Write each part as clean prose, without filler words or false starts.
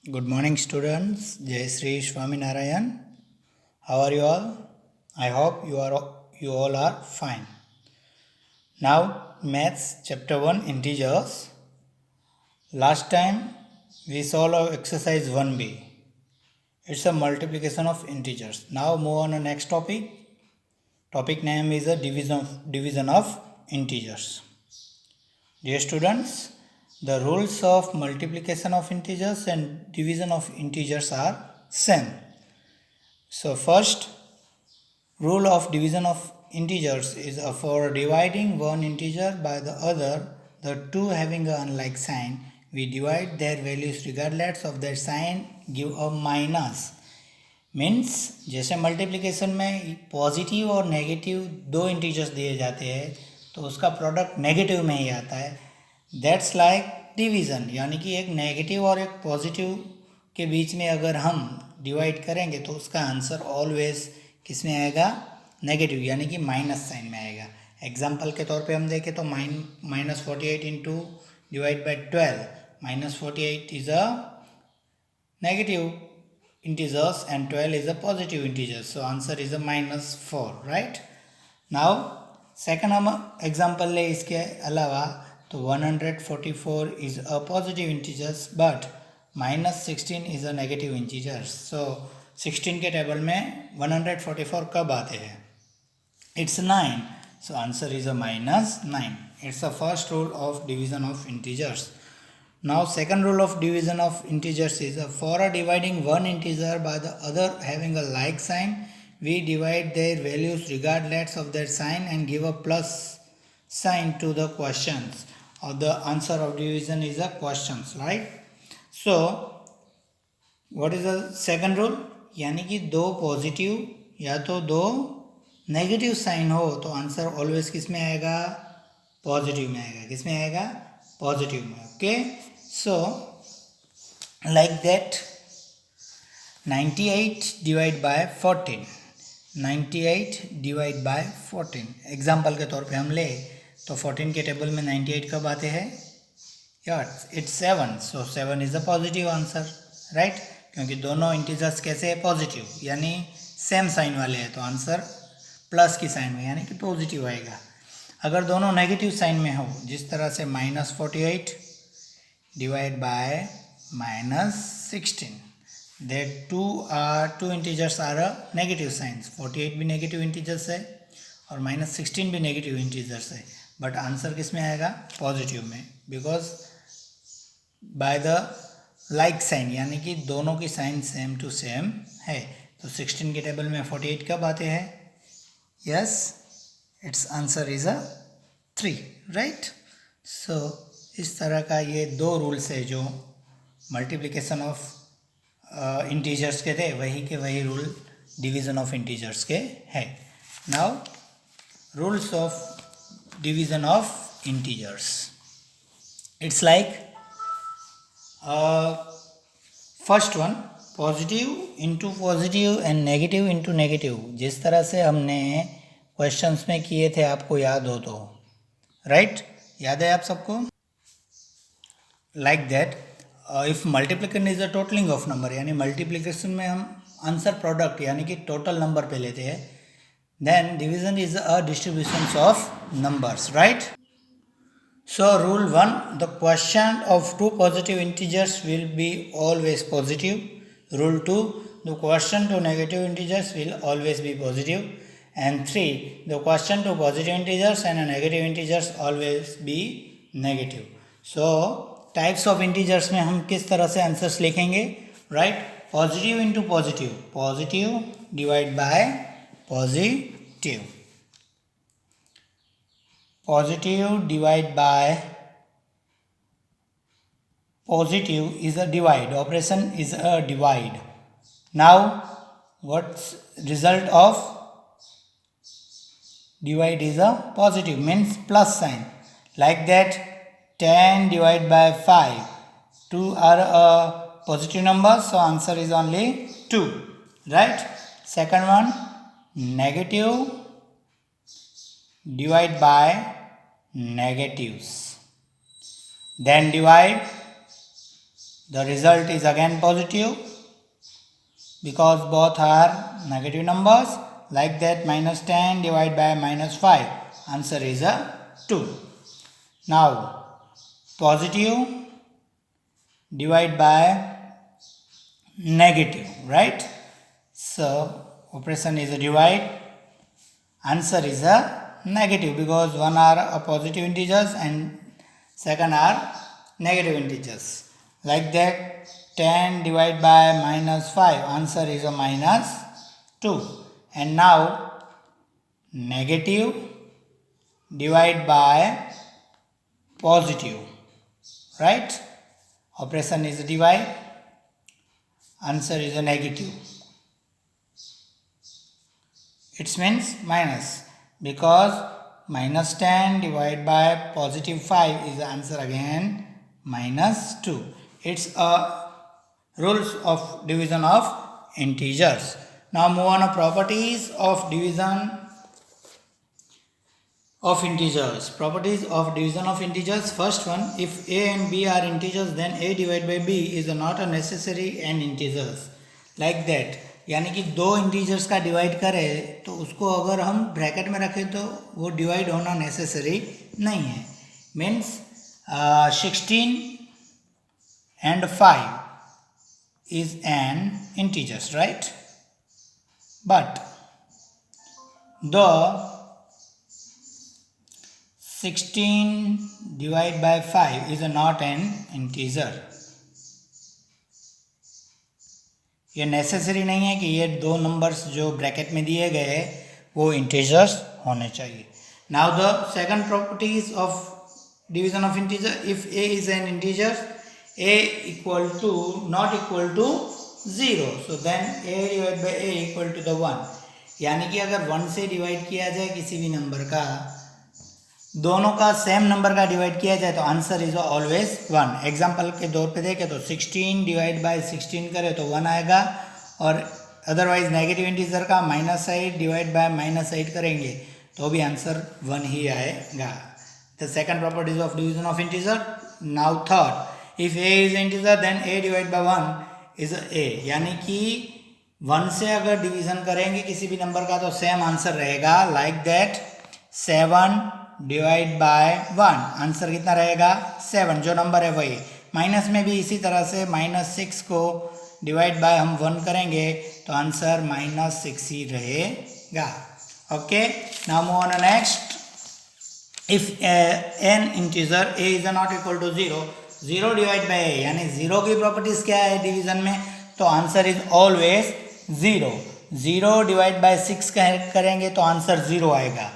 Good morning, students. Jai Sri Swami Narayan. How are you all? I hope you all are fine. Now, Maths Chapter 1 Integers. Last time we solved exercise 1b. It's a multiplication of integers. Now move on to next topic. Topic name is a division of integers. Dear students, the rules of multiplication of integers and division of integers are same. So first rule of division of integers is for dividing one integer by the other, the two having an unlike sign, we divide their values regardless of their sign, give a minus. Means जैसे multiplication में positive और negative दो integers दिए जाते हैं तो उसका product negative में ही आता है. दैट्स लाइक डिवीज़न, यानी कि एक नेगेटिव और एक पॉजिटिव के बीच में अगर हम डिवाइड करेंगे तो उसका आंसर ऑलवेज किस में आएगा? नेगेटिव, यानी कि माइनस साइन में आएगा. एग्जाम्पल के तौर पे हम देखें तो -48 into divide by 12, -48 is a negative integers and 12 is a positive integer, so answer is a -4, right? Now second हम एग्जाम्पल ले इसके अलावा तो 144 is a positive integers but -16 is a negative integers. so 16 के टेबल में 144 कब आते हैं? It's 9, so answer is a -9. It's the first rule of division of integers. Now second rule of division of integers is for dividing one integer by the other having a like sign, we divide their values regardless of their sign and give a plus sign to the questions, or the answer of division is a questions, right? So what is the second rule? यानी कि दो positive या तो दो negative sign हो तो answer always किस में आएगा? पॉजिटिव में आएगा. किस में आएगा? पॉजिटिव में. Okay, so like that 98 divide by 14, 98 divide by 14 example के तौर पे हम ले तो 14 के टेबल में 98 कब आते हैं? यार it's 7, so 7 is a positive answer, right? क्योंकि दोनों इंटीजर्स कैसे है? पॉजिटिव, यानी सेम साइन वाले हैं तो आंसर प्लस की साइन में यानी कि पॉजिटिव आएगा. अगर दोनों नेगेटिव साइन में हो, जिस तरह से -48 divide by -16, that two integers are a negative signs. 48 भी नेगेटिव इंटीजर्स है और -16 भी नेगेटिव इंटीजर्स है, बट आंसर किस में आएगा? पॉजिटिव में, because by the like sign, यानी कि दोनों की साइन सेम टू सेम है. तो 16 के टेबल में 48 कब आते हैं? Yes, it's answer is a 3, right? So इस तरह का ये दो रूल्स है जो मल्टीप्लिकेशन ऑफ इंटीजर्स के थे, वही के वही रूल डिवीज़न ऑफ इंटीजर्स के है. Now rules of division of integers, it's like first one positive into positive and negative into negative. जिस तरह से हमने क्वेश्चंस में किए थे, आपको याद हो तो, राइट? याद है आप सबको? Like that if multiplication is a totalling of number, यानी मल्टीप्लिकेशन में हम आंसर प्रोडक्ट यानी कि टोटल नंबर पे लेते हैं. Then division is a distribution of numbers, right? So rule 1, the question of two positive integers will be always positive. Rule 2, the question two negative integers will always be positive. And 3, the question two positive integers and negative integers always be negative. So types of integers में हम किस तरह से answers लिखेंगे, right? Positive into positive, positive divide by positive, positive divide bye positive is a divide, operation is a divide. Now what's result of divide is a positive, means plus sign. Like that 10 divided by 5, 2 are a positive number, so answer is only 2, right? Second one, negative divide by negatives, then divide The result is again positive because both are negative numbers. Like that, minus 10 divided by minus 5. Answer is a 2. Now, positive divide by negative, right? So, operation is a divide. Answer is a negative because one are a positive integers and second are negative integers. Like that, 10 divided by minus 5. Answer is a minus 2. And now, negative divide by positive, right? Operation is a divide. Answer is a negative. It means minus because minus 10 divided by positive 5 is the answer again minus 2. It's a rules of division of integers. Now move on to properties of division of integers. Properties of division of integers. First one, if a and b are integers, then a divided by b is not a necessary and integers. Like that, यानी कि दो integers का divide करें तो उसको अगर हम bracket में रखें तो वो डिवाइड होना नेसेसरी नहीं है. Means 16 and 5 is an integers, right? But the 16 divided by 5 is not an integer. ये नेसेसरी नहीं है कि ये दो नंबर्स जो ब्रैकेट में दिए गए वो इंटीजर्स होने चाहिए. Now the second properties of division of integer. If a is an integer, a equal to not equal to 0, so then a divided by a equal to the 1. यानी कि अगर 1 से डिवाइड किया जाए किसी भी नंबर का, दोनों का सेम नंबर का डिवाइड किया जाए तो आंसर इज ऑलवेज 1. एग्जाम्पल के तौर पे देखें तो 16 डिवाइड बाय 16 करें तो 1 आएगा, और अदरवाइज नेगेटिव इंटीजर का -8 डिवाइड बाय -8 करेंगे तो भी आंसर 1 ही आएगा. The second properties of division of integer. Now third, if a is integer then a divide by 1 is a. यानी कि 1 से अगर डिवीजन करेंगे किसी भी नंबर का तो सेम आंसर रहेगा. Like that 7 divide by 1, answer कितना रहेगा 7, जो नंबर है वही. माइनस में भी इसी तरह से -6 को डिवाइड बाय हम 1 करेंगे तो आंसर -6 ही रहेगा. Okay, now move on next. If an integer a is not equal to 0, 0 divide by a, यानी 0 की प्रॉपर्टीज क्या है डिवीजन में, तो answer is always 0. 0 divide bye 6 करेंगे तो आंसर 0 आएगा.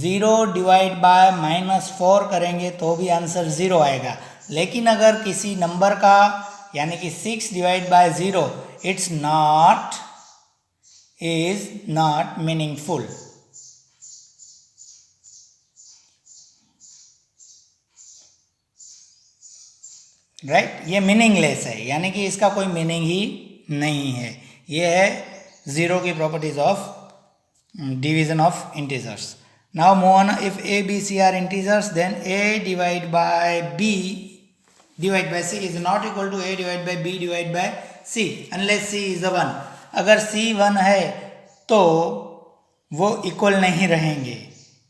0 डिवाइड बाय -4 करेंगे तो भी आंसर 0 आएगा. लेकिन अगर किसी नंबर का यानी कि 6 divide by 0 it's not meaningful. Right, ये मीनिंगलेस है, यानी कि इसका कोई मीनिंग ही नहीं है. ये है 0 की properties of division of integers. Now move on. If a, b, c are integers, then a divided by b divided by c is not equal to a divided by b divided by c unless c is a 1. अगर c 1 है तो वो equal नहीं रहेंगे,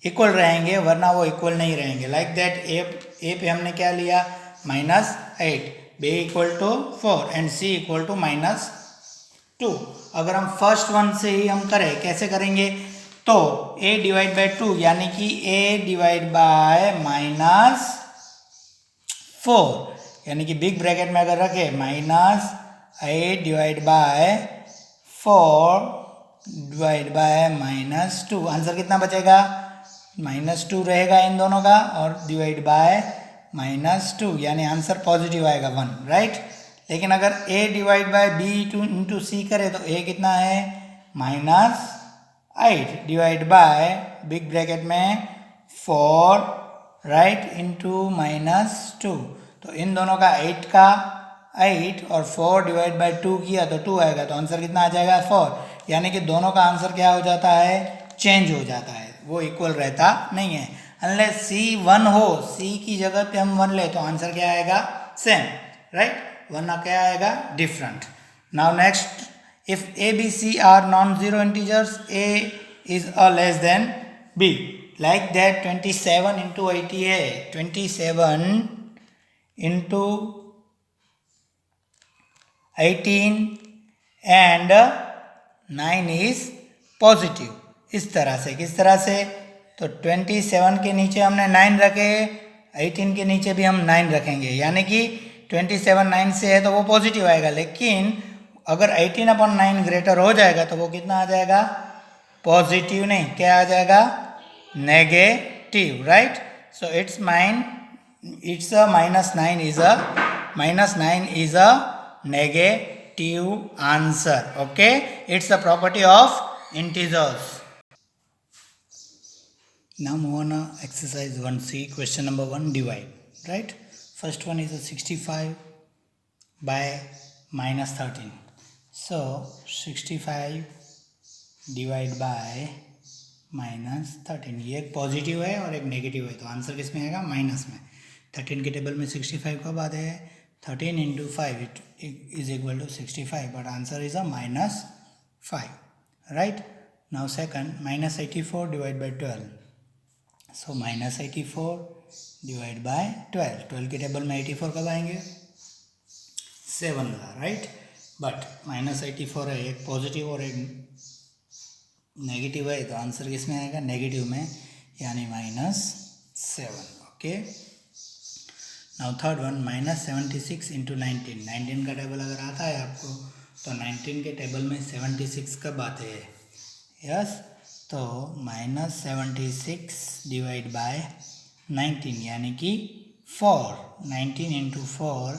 equal रहेंगे वरना वो equal नहीं रहेंगे. लाइक दैट a पे हमने क्या लिया -8, b equal to 4 and c equal to -2. अगर हम फर्स्ट वन से ही हम करें, कैसे करेंगे, तो a डिवाइड बाय 2 यानी कि a डिवाइड बाय -4, यानी कि बिग ब्रैकेट में अगर रखे -8 divide by 4 divide by -2, answer कितना बचेगा -2 रहेगा इन दोनों का, और डिवाइड बाय -2 यानी आंसर पॉजिटिव आएगा 1. राइट, लेकिन अगर a divide bye b into c करे तो a कितना है -8 डिवाइड बाय बिग ब्रैकेट में 4 राइट इंटू -2, तो इन दोनों का 8 और 4 डिवाइड बाय 2 किया तो 2 आएगा, तो आंसर कितना आ जाएगा 4. यानी कि दोनों का आंसर क्या हो जाता है, चेंज हो जाता है, वो इक्वल रहता नहीं है. अनलेस c 1 हो, c की जगह पे हम 1 ले तो आंसर क्या आएगा सेम. राइट, वरना क्या आएगा different. Now next, if A B C are non zero integers, A is a less than B. Like that 27 into 80 है, 27 into 18 and 9 is पॉजिटिव. इस तरह से, किस तरह से, तो 27 के नीचे हमने 9 रखे, 18 के नीचे भी हम 9 रखेंगे, यानी कि 27 9 से है तो वो पॉजिटिव आएगा. लेकिन अगर 18/9 ग्रेटर हो जाएगा तो वो कितना आ जाएगा, पॉजिटिव नहीं, क्या आ जाएगा, negative. Right. So it's a -9 is a negative answer. Okay, it's a property of integers. Now move on exercise 1C, question number 1, divide. Right, first one is a 65 by -13. So 65 divide by -13, ये एक positive है और एक negative है, तो answer किस में आएगा, माइनस में. 13 के टेबल में 65 कब आते हैं, 13 into 5 it is equal to 65, but answer is a -5. Right. Now second, -84 divided by 12. So -84 divided by 12. 12 के टेबल में 84 कब आएंगे, 7 का. राइट. बट -84 है, एक पॉजिटिव और एक नेगेटिव है, तो आंसर किस में आएगा, नेगेटिव में, यानी -7. Okay. Now third one, -76 into 19. 19 का टेबल अगर आता है आपको तो 19 के टेबल में 76 कब आते हैं, यस. तो -76 डिवाइड बाय 19 यानी कि 4. 19 into 4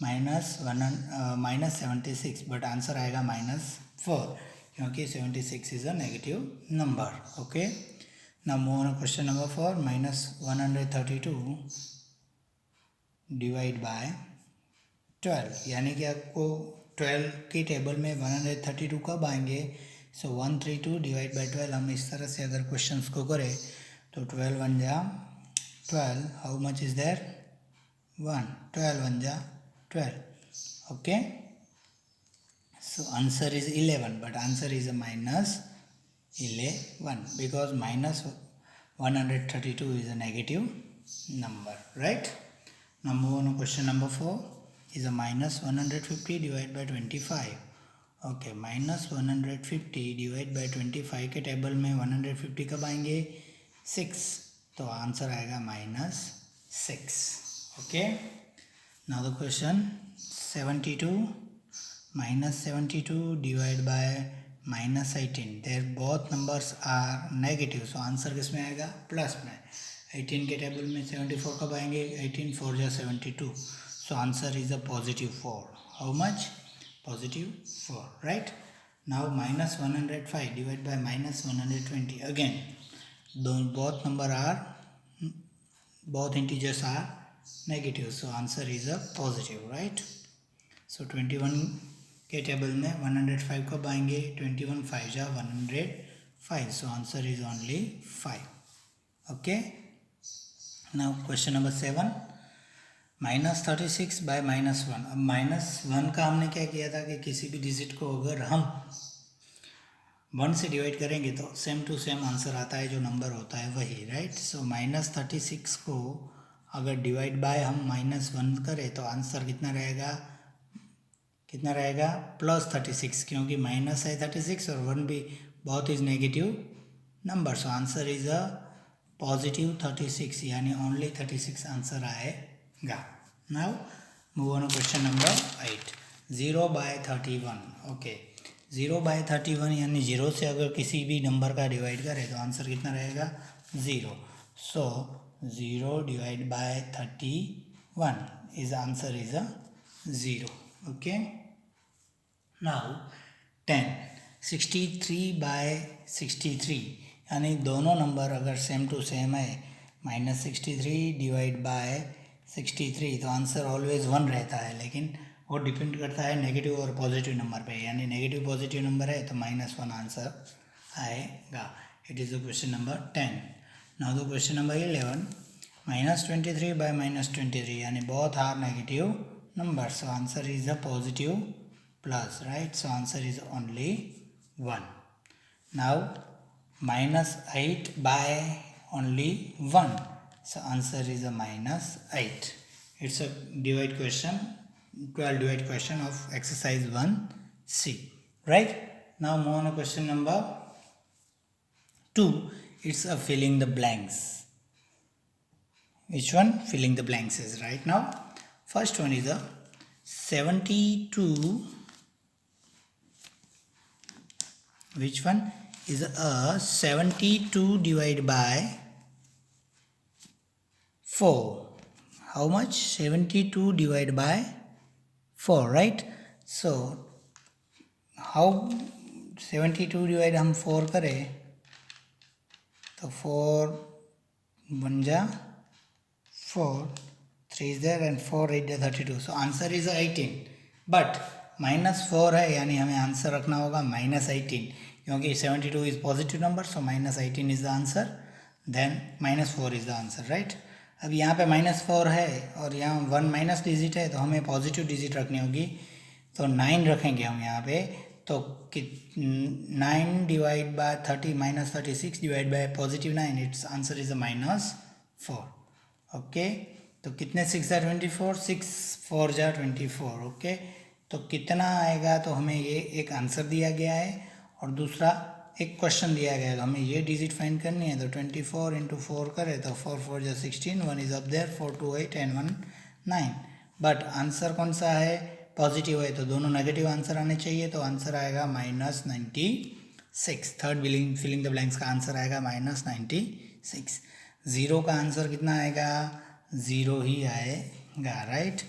-76, बट आंसर आएगा -4 क्योंकि 76 is a negative number. Okay. Now move on question number 4, -132 divide by 12, यानी कि आपको 12 की टेबल में 132 कब आएंगे, सो 132 डिवाइड बाय 12. हम इस तरह से अगर क्वेश्चंस को करें तो 12 1 जा 12, हाउ मच इज देयर, 1, 12 1 जा 12. Okay. So answer is 11, but answer is a -11 because -132 is a negative number. Right. Now move on to question number 4, is a -150 divided by 25. Okay, -150 divided by 25 के table में 150 कब आएंगे, 6, तो answer आएगा -6. Okay. Now the question 72 -72 divided by -18. There both numbers are negative, so answer किस में आएगा, plus में. 18 के टेबल में 74 कब आएंगे, 18 4 जा 72, so answer is a positive 4. How much, positive 4. Right. Now -105 divide by -120. Again both number are, both integers are negative, so answer is a positive. Right. So 21 के टेबल में 105 कब आएंगे, 21 5 जा 105, so answer is only 5. Okay. Now question number 7, -36 by -1. अब -1 का हमने क्या किया था कि किसी भी डिजिट को अगर हम 1 से डिवाइड करेंगे तो सेम टू सेम आंसर आता है, जो नंबर होता है वही. राइट. सो -36 को अगर डिवाइड बाय हम -1 करें तो आंसर कितना रहेगा, +36, क्योंकि माइनस है 36 और 1 भी बहुत is negative number, so answer is a positive 36, यानी ओनली 36 आंसर आएगा. Now move on question number 8, 0/31. Okay. 0/31 यानी 0 से अगर किसी भी नंबर का डिवाइड करें तो आंसर कितना रहेगा, 0. सो 0 divide bye 31 is answer is a 0. Okay. Now 10, 63/63, यानी दोनों नंबर अगर सेम टू सेम है, -63 डिवाइड बाय 63, तो आंसर ऑलवेज 1 रहता है, लेकिन वो डिपेंड करता है नेगेटिव और पॉजिटिव नंबर पे, यानी नेगेटिव पॉजिटिव नंबर है तो -1 आंसर आएगा. It is the question number 10. Now the question number 11, -23 by -23, यानी both are negative number. So answer is a positive plus, right? So answer is only 1. Now minus 8 by only 1. So answer is a minus 8. It's a divide question, 12 divide question of exercise 1C, right? Now move on to question number 2. It's a filling the blanks. Which one? Filling the blanks is right now. First one is a 72. Which one is a 72 divided by 4? How much? 72 divided by 4, right? So how 72 divided हम 4 करें तो 4 1 जा 4, 3 is there and 4 8 जा 32. So answer is 18. But minus 4 है यानी हमें answer रखना होगा minus 18 क्योंकि 72 is positive number. So minus 18 is the answer. Then minus 4 is the answer, right? अब यहाँ पे minus 4 है और यहाँ 1 माइनस डिजिट है तो हमें पॉजिटिव डिजिट रखनी होगी. तो 9 रखेंगे हम यहाँ पे. तो 9 divide by 30 minus 36 divide by positive 9. It's answer is a minus 4. Okay तो कितने 6 जा 24, 6 4 जा 24. ओके तो कितना आएगा तो हमें ये एक आंसर दिया गया है और दूसरा एक क्वेश्चन दिया गया है तो हमें ये डिजिट फाइंड करनी है. तो 24 इंटू 4 करें तो 4 4 जा 16, 1 is up there, 4 2 8 and 1 9. But answer कौन सा है? पॉजिटिव है तो दोनों नेगेटिव आंसर आने चाहिए. तो आंसर आएगा minus 96. Third filling the blanks का आंसर आएगा माइनस 96. ज़ीरो का आंसर कितना आएगा? 0 ही आएगा, राइट?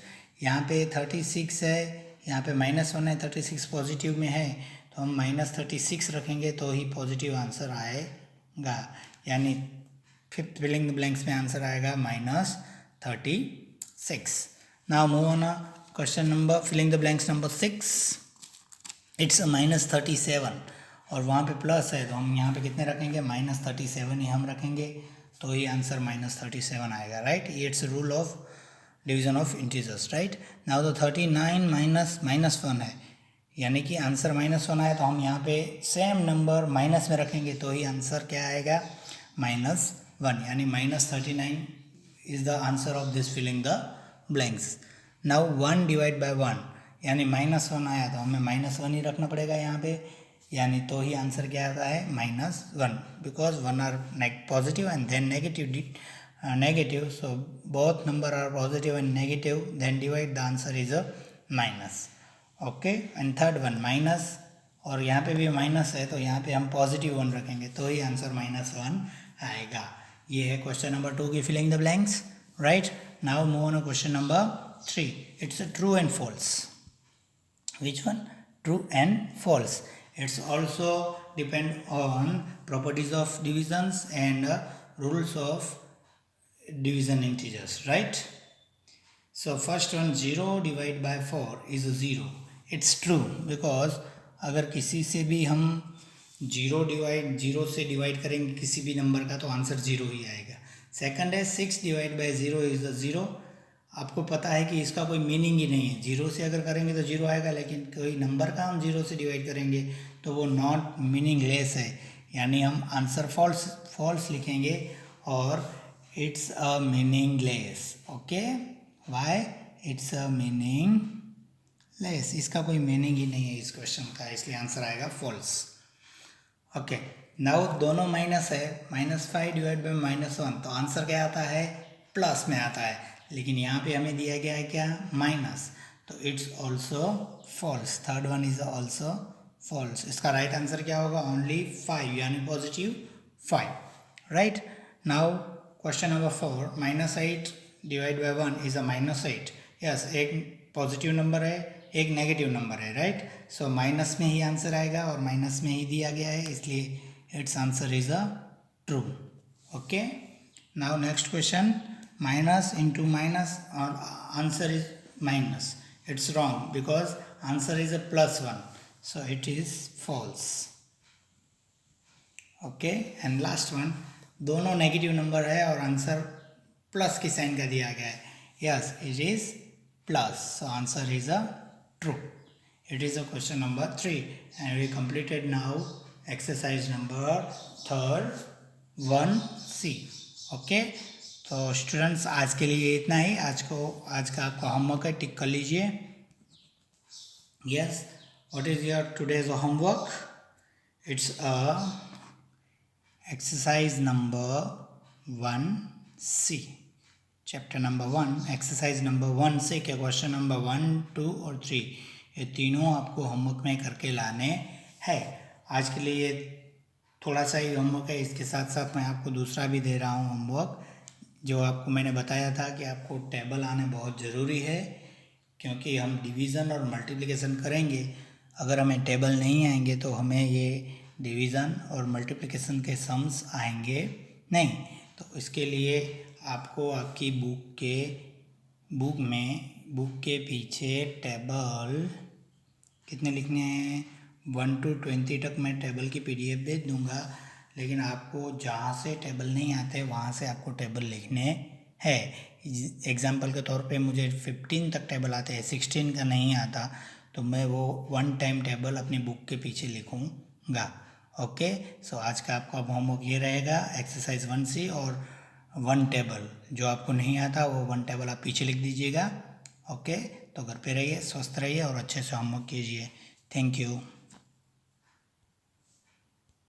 यहाँ पे 36 है, यहाँ पे माइनस 1 है, 36 पॉजिटिव में है तो हम माइनस 36 रखेंगे तो ही पॉजिटिव आंसर आएगा. यानी फिफ्थ फिलिंग द ब्लैंक्स में आंसर आएगा minus 36. Now move on question number filling the blanks number 6. It's minus 37 और वहाँ पे प्लस है तो हम यहाँ पे कितने रखेंगे? माइनस 37 ही हम रखेंगे तो ही आंसर माइनस 37 आएगा, right? It's rule of division of integers, right? Now तो 39 माइनस 1 है यानी कि आंसर माइनस 1 आया तो हम यहाँ पे सेम नंबर माइनस में रखेंगे तो ही आंसर क्या आएगा? माइनस 1. यानी minus 39 is the answer of this filling the blanks. Now 1 divide by 1 यानी माइनस 1 आया तो हमें माइनस 1 ही रखना पड़ेगा यहाँ पे. यानी तो ही आंसर क्या आता है? Minus 1. Because 1 are positive and then negative. So both number are positive and negative, then divide the answer is a minus. Okay and third one minus और यहाँ पे भी माइनस है तो यहाँ पे हम पॉजिटिव 1 रखेंगे तो ही आंसर माइनस 1 आएगा. ये है क्वेश्चन नंबर 2 की filling the blanks, right? Now move on question number 3. It's true and false. Which one? True and false. It's also depend on properties of divisions and rules of division integers, right? So first one 0 divided by 4 is 0. It's true because अगर किसी से भी हम 0 से divide करेंगे किसी भी number का तो आंसर 0 ही आएगा. सेकंड है 6 डिवाइड बाय 0 इज 0. आपको पता है कि इसका कोई मीनिंग ही नहीं है. 0 से अगर करेंगे तो 0 आएगा लेकिन कोई नंबर का हम 0 से डिवाइड करेंगे तो वो नॉट मीनिंगलेस है. यानी हम आंसर फॉल्स लिखेंगे और it's a meaningless. Okay why? It's a meaningless. इसका कोई मीनिंग ही नहीं है इस क्वेश्चन का, इसलिए आंसर आएगा फॉल्स. ओके नाउ दोनों माइनस है. -5 डिवाइड बाई -1 तो आंसर क्या आता है? प्लस में आता है. लेकिन यहाँ पे हमें दिया गया है क्या? माइनस. तो it's also false. Third one is also false. इसका राइट आंसर क्या होगा? ओनली 5 यानी positive 5, right? Now question number 4. -8 divide by 1 is a -8. Yes, एक पॉजिटिव नंबर है एक नेगेटिव नंबर है, राइट? सो माइनस में ही आंसर आएगा और माइनस में ही दिया गया है इसलिए it's answer is a true. Okay now next question. Minus into minus और answer is minus. It's wrong because answer is a +1. So it is false. Okay and last one. दोनों negative number है और answer plus की sign का दिया गया है. Yes it is plus. So answer is a true. It is a question number 3 and we completed now exercise number 1C. Okay, तो students आज के लिए इतना ही. आज का आपका होमवर्क है, टिक कर लीजिए. Yes, what is your today's homework? It's a exercise number 1C, chapter number 1, exercise number 1C के क्वेश्चन नंबर 1, 2 और 3 ये तीनों आपको होमवर्क में करके लाने हैं. आज के लिए ये थोड़ा सा ही होमवर्क है, इसके साथ साथ मैं आपको दूसरा भी दे रहा हूँ होमवर्क, जो आपको मैंने बताया था कि आपको टेबल आने बहुत ज़रूरी है, क्योंकि हम डिवीज़न और मल्टीप्लिकेशन करेंगे. अगर हमें टेबल नहीं आएंगे तो हमें ये डिवीज़न और मल्टीप्लिकेशन के सम्स आएंगे नहीं. तो इसके लिए आपको आपकी बुक के पीछे टेबल कितने लिखने हैं, 1 to 20 तक मैं टेबल की PDF भेज दूंगा, लेकिन आपको जहाँ से टेबल नहीं आते वहाँ से आपको टेबल लिखने हैं. एग्जाम्पल के तौर पे मुझे 15 तक टेबल आते हैं, 16 का नहीं आता, तो मैं वो 1 टाइम टेबल अपनी बुक के पीछे लिखूँगा. ओके, सो आज का आपका होमवर्क ये रहेगा, एक्सरसाइज 1C और 1 टेबल. जो आपको नहीं आता वो 1 टेबल आप पीछे लिख दीजिएगा. ओके, तो घर पे रहिए, स्वस्थ रहिए और अच्छे से होमवर्क कीजिए. Thank you.